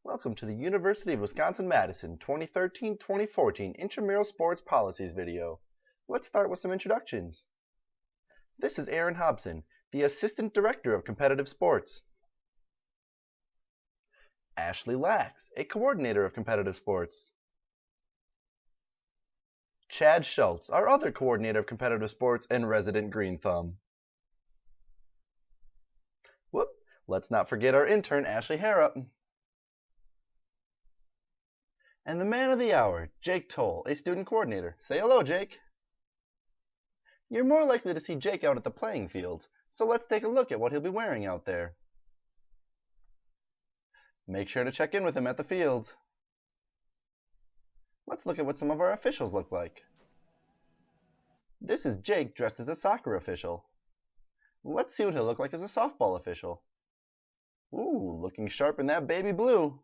Welcome to the University of Wisconsin-Madison 2013-2014 Intramural Sports Policies video. Let's start with some introductions. This is Aaron Hobson, the Assistant Director of Competitive Sports. Ashley Lax, a Coordinator of Competitive Sports. Chad Schultz, our other Coordinator of Competitive Sports and resident Green Thumb. Let's not forget our intern, Ashley Harrop. And the man of the hour, Jake Toll, a student coordinator. Say hello, Jake. You're more likely to see Jake out at the playing fields, so let's take a look at what he'll be wearing out there. Make sure to check in with him at the fields. Let's look at what some of our officials look like. This is Jake dressed as a soccer official. Let's see what he'll look like as a softball official. Ooh, looking sharp in that baby blue.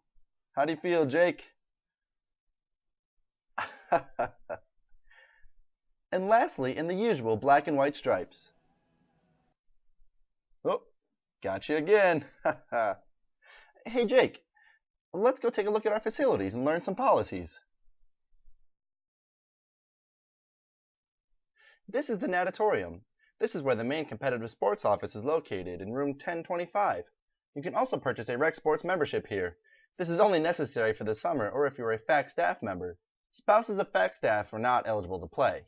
How do you feel, Jake? And lastly, in the usual black and white stripes. Oh, got you again. Hey, Jake, let's go take a look at our facilities and learn some policies. This is the natatorium. This is where the main competitive sports office is located in room 1025. You can also purchase a rec sports membership here. This is only necessary for the summer or if you're a FAC staff member. Spouses of FAC staff are not eligible to play.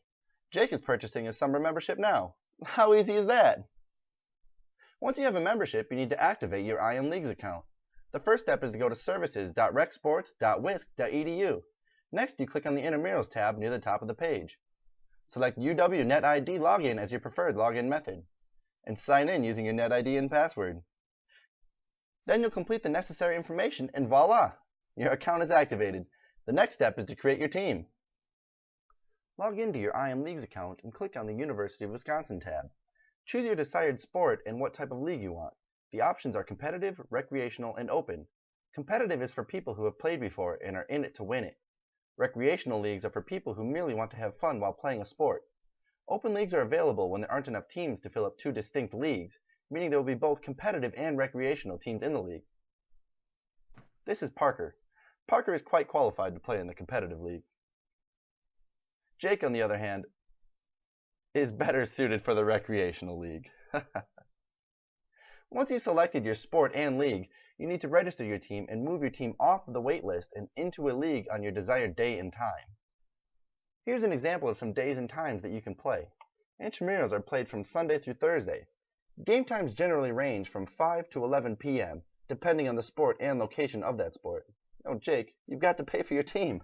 Jake is purchasing his summer membership now. How easy is that? Once you have a membership, you need to activate your IM Leagues account. The first step is to go to services.recsports.wisc.edu. Next, you click on the Intramurals tab near the top of the page. Select UW NetID Login as your preferred login method, and sign in using your NetID and password. Then you'll complete the necessary information and voila! Your account is activated. The next step is to create your team. Log into your IM Leagues account and click on the University of Wisconsin tab. Choose your desired sport and what type of league you want. The options are competitive, recreational, and open. Competitive is for people who have played before and are in it to win it. Recreational leagues are for people who merely want to have fun while playing a sport. Open leagues are available when there aren't enough teams to fill up two distinct leagues, meaning there will be both competitive and recreational teams in the league. This is Parker. Parker is quite qualified to play in the competitive league. Jake, on the other hand, is better suited for the recreational league. Once you've selected your sport and league, you need to register your team and move your team off of the wait list and into a league on your desired day and time. Here's an example of some days and times that you can play. Intramurals are played from Sunday through Thursday. Game times generally range from 5 to 11 p.m., depending on the sport and location of that sport. Oh, Jake, you've got to pay for your team.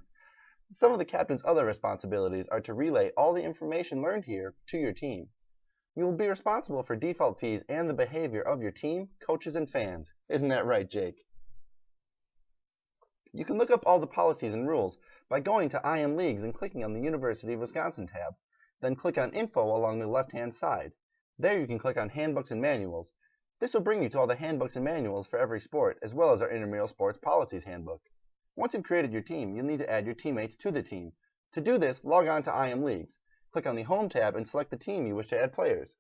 Some of the captain's other responsibilities are to relay all the information learned here to your team. You will be responsible for default fees and the behavior of your team, coaches, and fans. Isn't that right, Jake? You can look up all the policies and rules by going to IM Leagues and clicking on the University of Wisconsin tab. Then click on Info along the left-hand side. There you can click on Handbooks and Manuals. This will bring you to all the handbooks and manuals for every sport, as well as our Intramural Sports Policies Handbook. Once you've created your team, you'll need to add your teammates to the team. To do this, log on to IM Leagues. Click on the Home tab and select the team you wish to add players.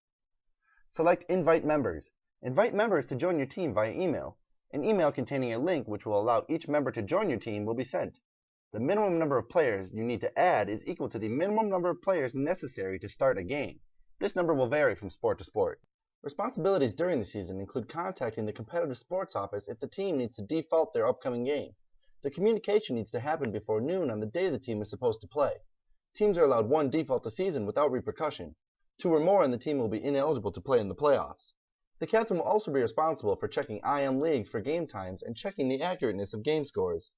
Select Invite Members. Invite members to join your team via email. An email containing a link which will allow each member to join your team will be sent. The minimum number of players you need to add is equal to the minimum number of players necessary to start a game. This number will vary from sport to sport. Responsibilities during the season include contacting the competitive sports office if the team needs to default their upcoming game. The communication needs to happen before noon on the day the team is supposed to play. Teams are allowed one default a season without repercussion. 2 or more in the team will be ineligible to play in the playoffs. The captain will also be responsible for checking IM Leagues for game times and checking the accurateness of game scores.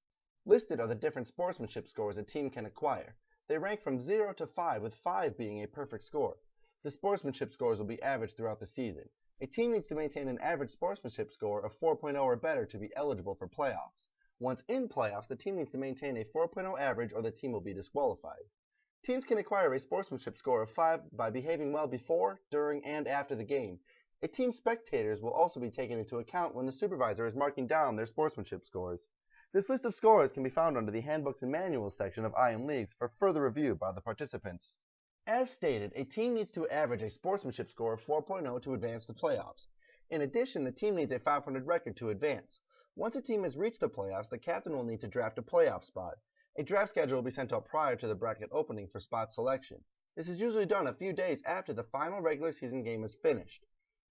Listed are the different sportsmanship scores a team can acquire. They rank from 0 to 5, with 5 being a perfect score. The sportsmanship scores will be averaged throughout the season. A team needs to maintain an average sportsmanship score of 4.0 or better to be eligible for playoffs. Once in playoffs, the team needs to maintain a 4.0 average or the team will be disqualified. Teams can acquire a sportsmanship score of 5 by behaving well before, during, and after the game. A team's spectators will also be taken into account when the supervisor is marking down their sportsmanship scores. This list of scores can be found under the Handbooks and Manuals section of IM Leagues for further review by the participants. As stated, a team needs to average a sportsmanship score of 4.0 to advance to playoffs. In addition, the team needs a 500 record to advance. Once a team has reached the playoffs, the captain will need to draft a playoff spot. A draft schedule will be sent out prior to the bracket opening for spot selection. This is usually done a few days after the final regular season game is finished.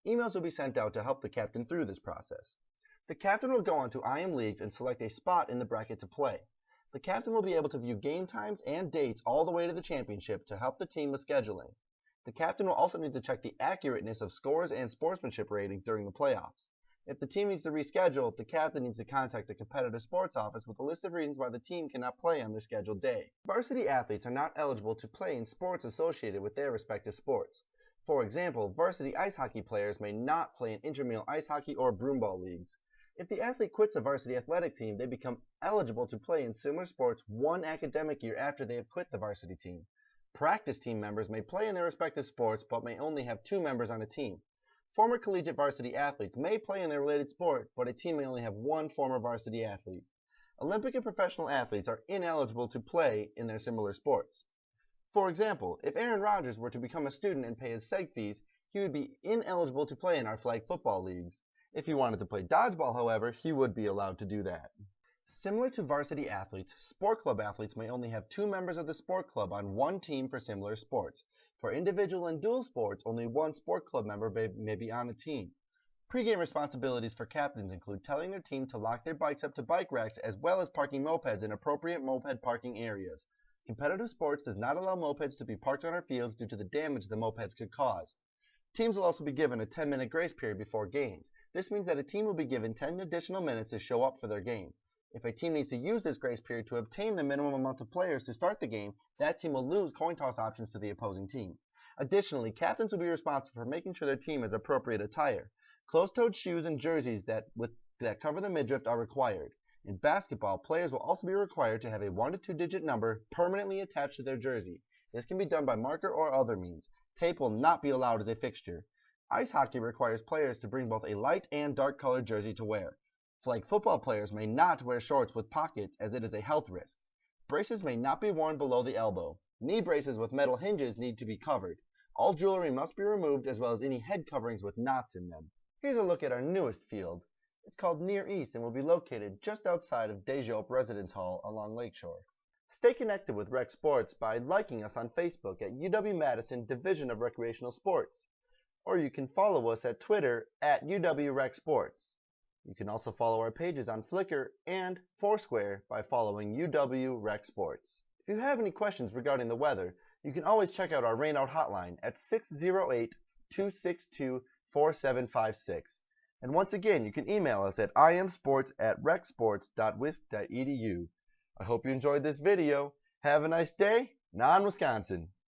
Emails will be sent out to help the captain through this process. The captain will go on to IM Leagues and select a spot in the bracket to play. The captain will be able to view game times and dates all the way to the championship to help the team with scheduling. The captain will also need to check the accurateness of scores and sportsmanship ratings during the playoffs. If the team needs to reschedule, the captain needs to contact the competitive sports office with a list of reasons why the team cannot play on their scheduled day. Varsity athletes are not eligible to play in sports associated with their respective sports. For example, varsity ice hockey players may not play in intramural ice hockey or broomball leagues. If the athlete quits a varsity athletic team, they become eligible to play in similar sports one academic year after they have quit the varsity team. Practice team members may play in their respective sports but may only have 2 members on a team. Former collegiate varsity athletes may play in their related sport, but a team may only have 1 former varsity athlete. Olympic and professional athletes are ineligible to play in their similar sports. For example, if Aaron Rodgers were to become a student and pay his SEG fees, he would be ineligible to play in our flag football leagues. If he wanted to play dodgeball, however, he would be allowed to do that. Similar to varsity athletes, sport club athletes may only have 2 members of the sport club on 1 team for similar sports. For individual and dual sports, only 1 sport club member may be on a team. Pre-game responsibilities for captains include telling their team to lock their bikes up to bike racks as well as parking mopeds in appropriate moped parking areas. Competitive sports does not allow mopeds to be parked on our fields due to the damage the mopeds could cause. Teams will also be given a 10-minute grace period before games. This means that a team will be given 10 additional minutes to show up for their game. If a team needs to use this grace period to obtain the minimum amount of players to start the game, that team will lose coin toss options to the opposing team. Additionally, captains will be responsible for making sure their team has appropriate attire. Closed-toed shoes and jerseys that cover the midriff are required. In basketball, players will also be required to have a 1 to 2 digit number permanently attached to their jersey. This can be done by marker or other means. Tape will not be allowed as a fixture. Ice hockey requires players to bring both a light and dark colored jersey to wear. Flag football players may not wear shorts with pockets as it is a health risk. Braces may not be worn below the elbow. Knee braces with metal hinges need to be covered. All jewelry must be removed as well as any head coverings with knots in them. Here's a look at our newest field. It's called Near East and will be located just outside of Dejope Residence Hall along Lakeshore. Stay connected with Rec Sports by liking us on Facebook at UW-Madison Division of Recreational Sports. Or you can follow us at Twitter at UW-RecSports. You can also follow our pages on Flickr and Foursquare by following UW-Rec Sports. If you have any questions regarding the weather, you can always check out our rainout hotline at 608-262-4756. And once again, you can email us at imsports@recsports.wisc.edu. I hope you enjoyed this video. Have a nice day. Non-Wisconsin.